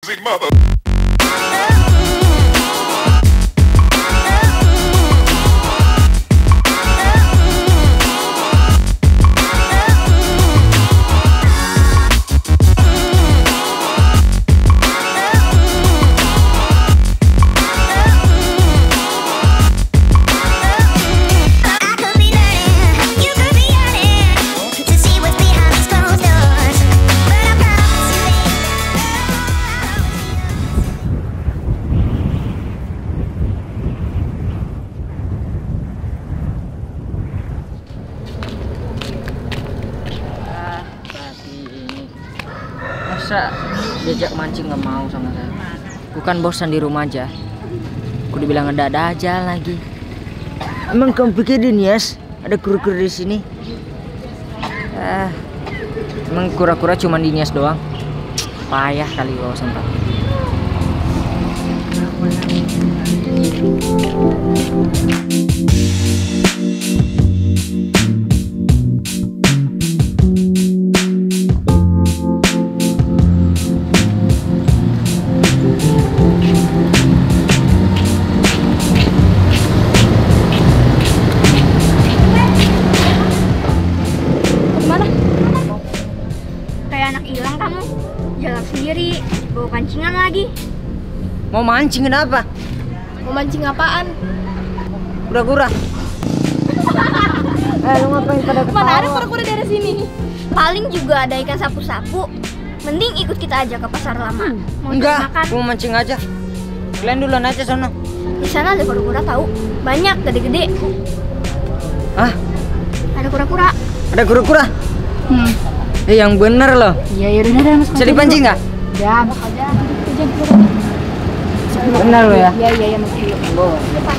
Mother. Masa diajak mancing nggak mau sama saya? Bukan bosan di rumah aja. Aku dibilang ada aja lagi. Emang kamu pikirin Yes? Ada kura-kura di sini? Emang kura-kura cuma di Nias doang? Payah kali bawa sampah. Jalan sendiri, bawa pancingan lagi. Mau mancing apa? Mau mancing apaan? Kura-kura. Lu ngapain pada ketawa? Mana ada kura-kura dari sini? Paling juga ada ikan sapu-sapu. Mending ikut kita aja ke pasar lama. Mau Enggak, makan? mau mancing aja. Kalian duluan aja sono. Di sana ada kura-kura tahu. Banyak, gede-gede. Hah? Ada kura-kura. Ada kura-kura? Yang bener loh. Iya, udah Mas. Bisa dipancing nggak? Ya, masuk aja. Bener loh ya? Iya, Mas. Depan.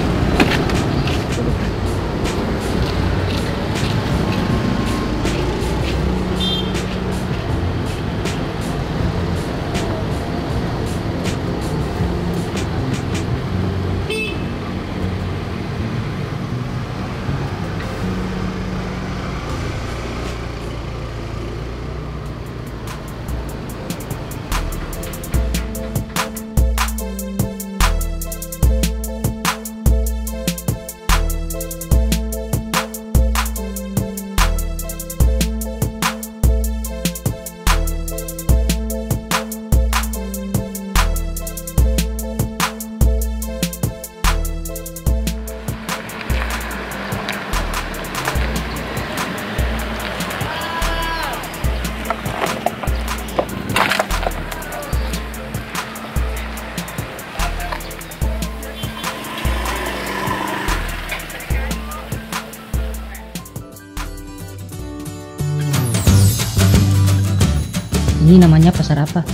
Ini namanya pasar apa?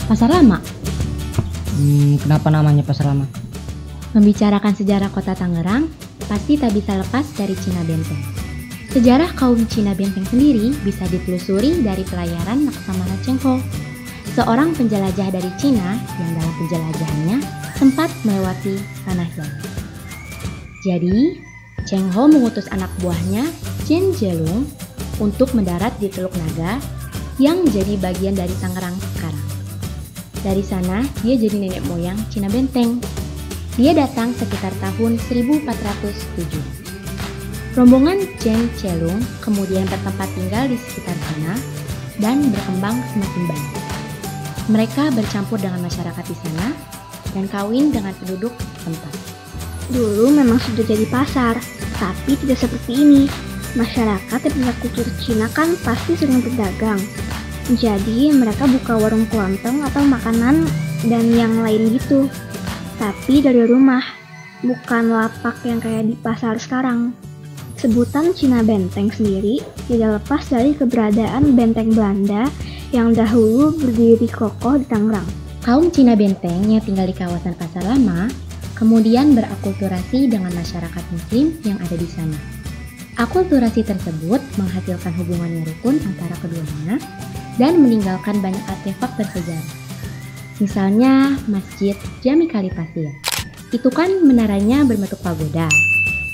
Pasar Lama. Kenapa namanya pasar lama? Membicarakan sejarah kota Tangerang, pasti tak bisa lepas dari Cina Benteng. Sejarah kaum Cina Benteng sendiri bisa ditelusuri dari pelayaran Laksamana Cheng Ho, seorang penjelajah dari Cina yang dalam penjelajahannya sempat melewati tanah yang. Jadi, Cheng Ho mengutus anak buahnya, Chen Jelung, untuk mendarat di Teluk Naga yang menjadi bagian dari Tangerang sekarang. Dari sana, dia jadi nenek moyang Cina Benteng. Dia datang sekitar tahun 1407. Rombongan Chen Jelung kemudian bertempat tinggal di sekitar sana dan berkembang semakin banyak. Mereka bercampur dengan masyarakat di sana dan kawin dengan penduduk setempat. Dulu memang sudah jadi pasar, tapi tidak seperti ini. Masyarakat yang punya kultur Cina kan pasti sering berdagang. Jadi mereka buka warung kelontong atau makanan dan yang lain gitu. Tapi dari rumah, bukan lapak yang kayak di pasar sekarang. Sebutan Cina Benteng sendiri tidak lepas dari keberadaan benteng Belanda yang dahulu berdiri kokoh di Tangerang. Kaum Cina Benteng yang tinggal di kawasan Pasar Lama kemudian berakulturasi dengan masyarakat Muslim yang ada di sana. Akulturasi tersebut menghasilkan hubungan yang rukun antara keduanya dan meninggalkan banyak artefak bersejarah. Misalnya Masjid Jami Kalipasir. Itu kan menaranya berbentuk pagoda.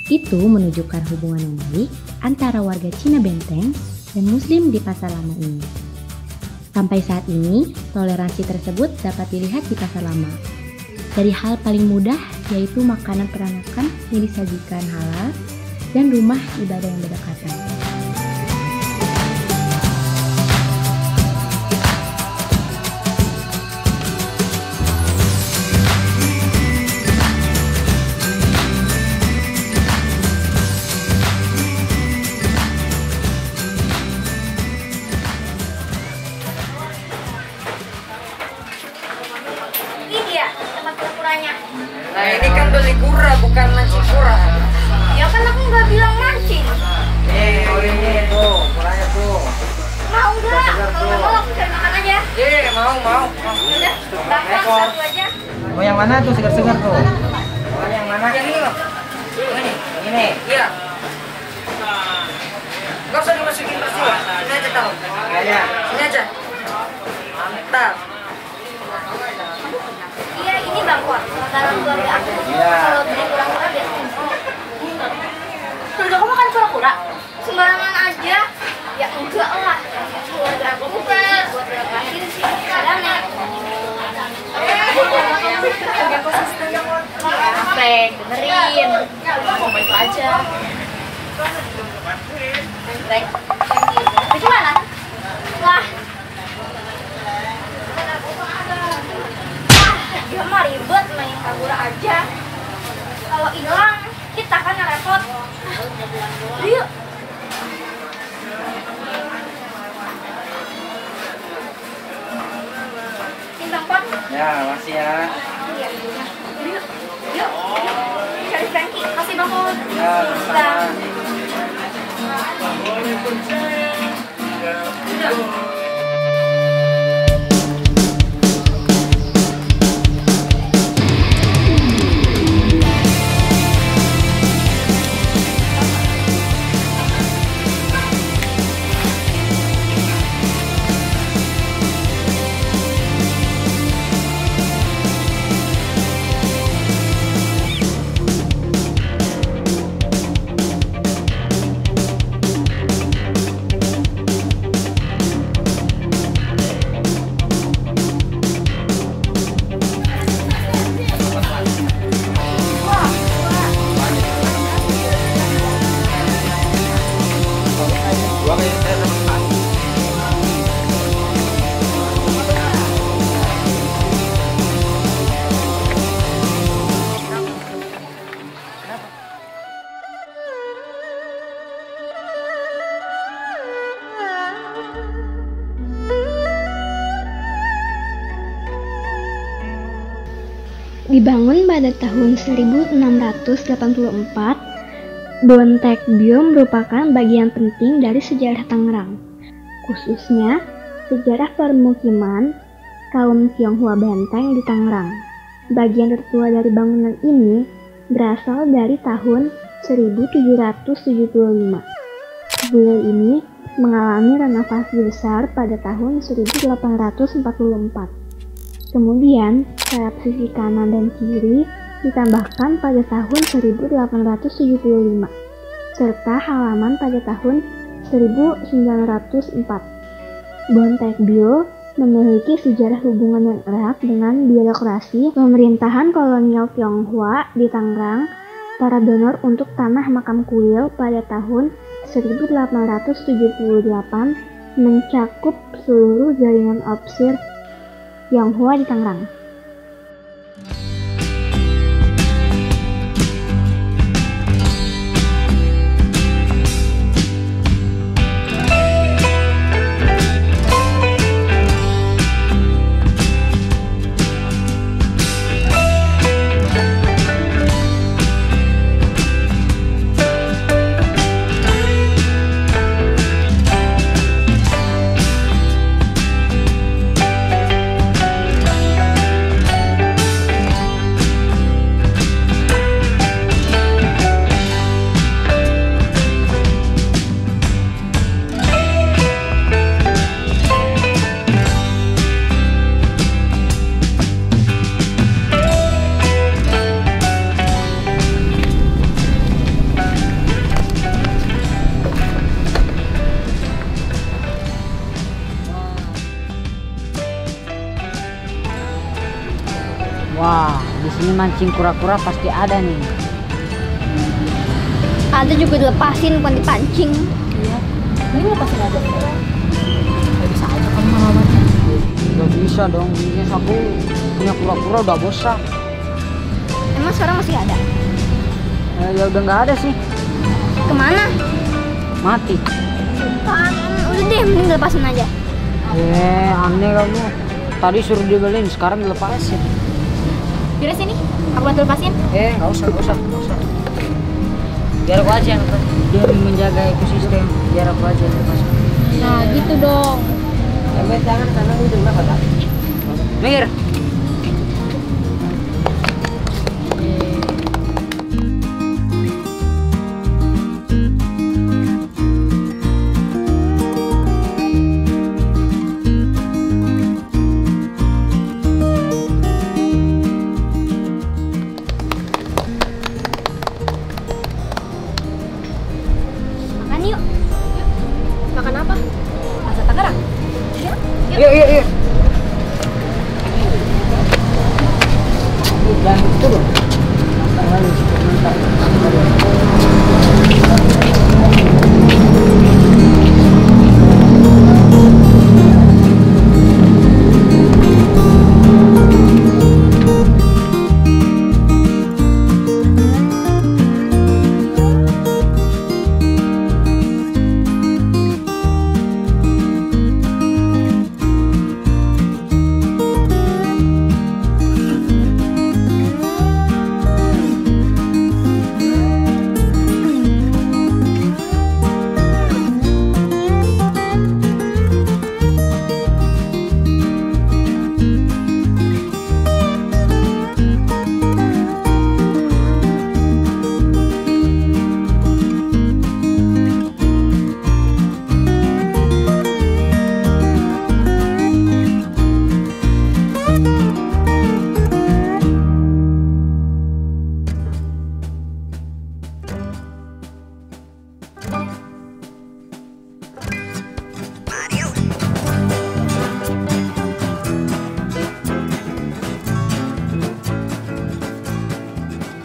Itu menunjukkan hubungan yang baik antara warga Cina Benteng dan Muslim di Pasar Lama ini. Sampai saat ini, toleransi tersebut dapat dilihat di pasar lama. Dari hal paling mudah, yaitu makanan peranakan yang disajikan halal, dan rumah ibadah yang berdekatan. Nah ini kan beli kura, bukan mancing kura. Ya kan aku nggak bilang mancing. Ini tuh, kuranya tuh. Mau nggak? Kalau nggak mau aku cari makan aja. Mau. Udah, gampang satu aja. Mau yang mana tuh segar-segar tuh? Yang mana? Yang ini loh. Ini. Iya. Gak usah dimasukin terus juga. Ini aja tahu. Ya. Ini aja. Mantap. Iya, ini bangkuan. Makanan keluarga aku. Iya. Kalau beli kura-kura biasanya. Keluarga kamu makan kura-kura? Sembarangan aja. Ya enggak lah. Keluarga aku bukan. Buat berkasih sih. Kadang-kadang. Frank, dengerin. Mau baik aja. Frank, gimana? Wah, dia mah ribet main kabur aja. Kalau hilang, kita kan yang repot. Yuk. Timbang pot. Ya, makasih ya. Iya. Yuk. Yuk. Cari Frankie, kasih bang pot. Ya, sama. Dibangun pada tahun 1684, Bontekbyo merupakan bagian penting dari sejarah Tangerang, khususnya sejarah permukiman kaum Tionghoa Benteng di Tangerang. Bagian tertua dari bangunan ini berasal dari tahun 1775. Villa ini mengalami renovasi besar pada tahun 1844. Kemudian, sayap sisi kanan dan kiri ditambahkan pada tahun 1875, serta halaman pada tahun 1904. Bontekbyo memiliki sejarah hubungan yang erat dengan birokrasi pemerintahan kolonial Tionghoa di Tangerang. Para donor untuk tanah makam kuil pada tahun 1878 mencakup seluruh jaringan opsir Tionghoa di Tangerang. Wah, di sini mancing kura-kura pasti ada nih. Ada juga dilepasin, bukan dipancing. Iya. Ini lepasin aja. Gak bisa aja kamu ngelawannya. Gak bisa dong, ini aku punya kura-kura udah bosan. Emang sekarang masih ada? Ya udah nggak ada sih, Kemana? mati. Udah deh, mending dilepasin aja. Aneh kamu. Tadi suruh dibeliin, sekarang dilepasin. Yaudah sini, aku bantu lepasin. Nggak usah. Biar aku aja yang lepas. Dia menjaga ekosistem, biar aku aja yang lepas. Nah gitu dong. Jangan sana udah nggak ada. Mir. Makan yuk. Makan apa? Masak Tangerang. Yuk. Jangan turun.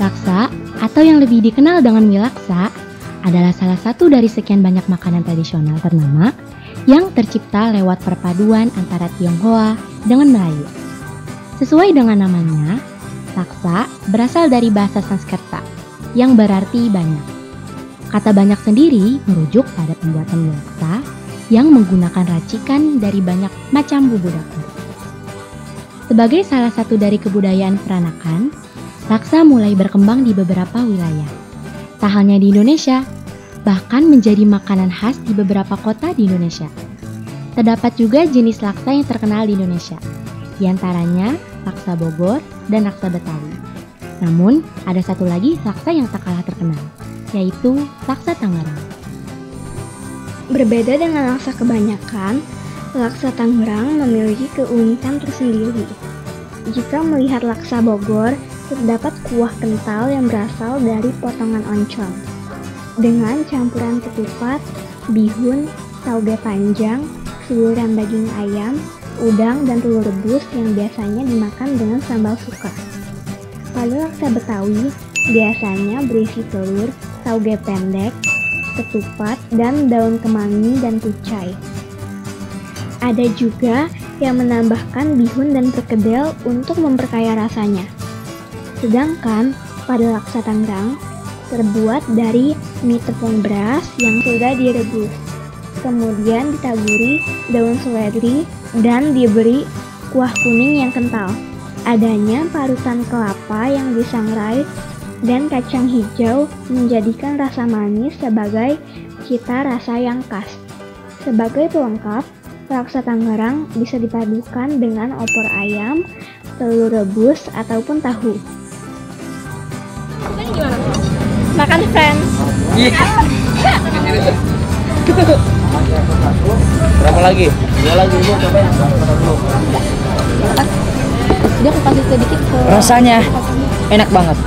Laksa, atau yang lebih dikenal dengan mie laksa, adalah salah satu dari sekian banyak makanan tradisional ternama yang tercipta lewat perpaduan antara Tionghoa dengan Melayu. Sesuai dengan namanya, laksa berasal dari bahasa Sanskerta yang berarti banyak. Kata banyak sendiri merujuk pada pembuatan mie laksa yang menggunakan racikan dari banyak macam bumbu dapur. Sebagai salah satu dari kebudayaan peranakan, laksa mulai berkembang di beberapa wilayah. Tak hanya di Indonesia, bahkan menjadi makanan khas di beberapa kota di Indonesia. Terdapat juga jenis laksa yang terkenal di Indonesia, di antaranya laksa Bogor dan laksa Betawi. Namun, ada satu lagi laksa yang tak kalah terkenal, yaitu laksa Tangerang. Berbeda dengan laksa kebanyakan, laksa Tangerang memiliki keunikan tersendiri. Jika melihat laksa Bogor, terdapat kuah kental yang berasal dari potongan oncom. Dengan campuran ketupat, bihun, tauge panjang, sayuran daging ayam, udang, dan telur rebus yang biasanya dimakan dengan sambal suka. Pada laksa Betawi, biasanya berisi telur, tauge pendek, ketupat, dan daun kemangi dan kucai. Ada juga yang menambahkan bihun dan perkedel untuk memperkaya rasanya. Sedangkan pada laksa Tangerang terbuat dari mie tepung beras yang sudah direbus, kemudian ditaburi daun seledri dan diberi kuah kuning yang kental. Adanya parutan kelapa yang disangrai dan kacang hijau menjadikan rasa manis sebagai cita rasa yang khas. Sebagai pelengkap, laksa Tangerang bisa dipadukan dengan opor ayam, telur rebus, ataupun tahu. Makan friends. Berapa lagi? 2 lagi Bu, cobain. Dia aku kasih sedikit ke Rasanya enak banget.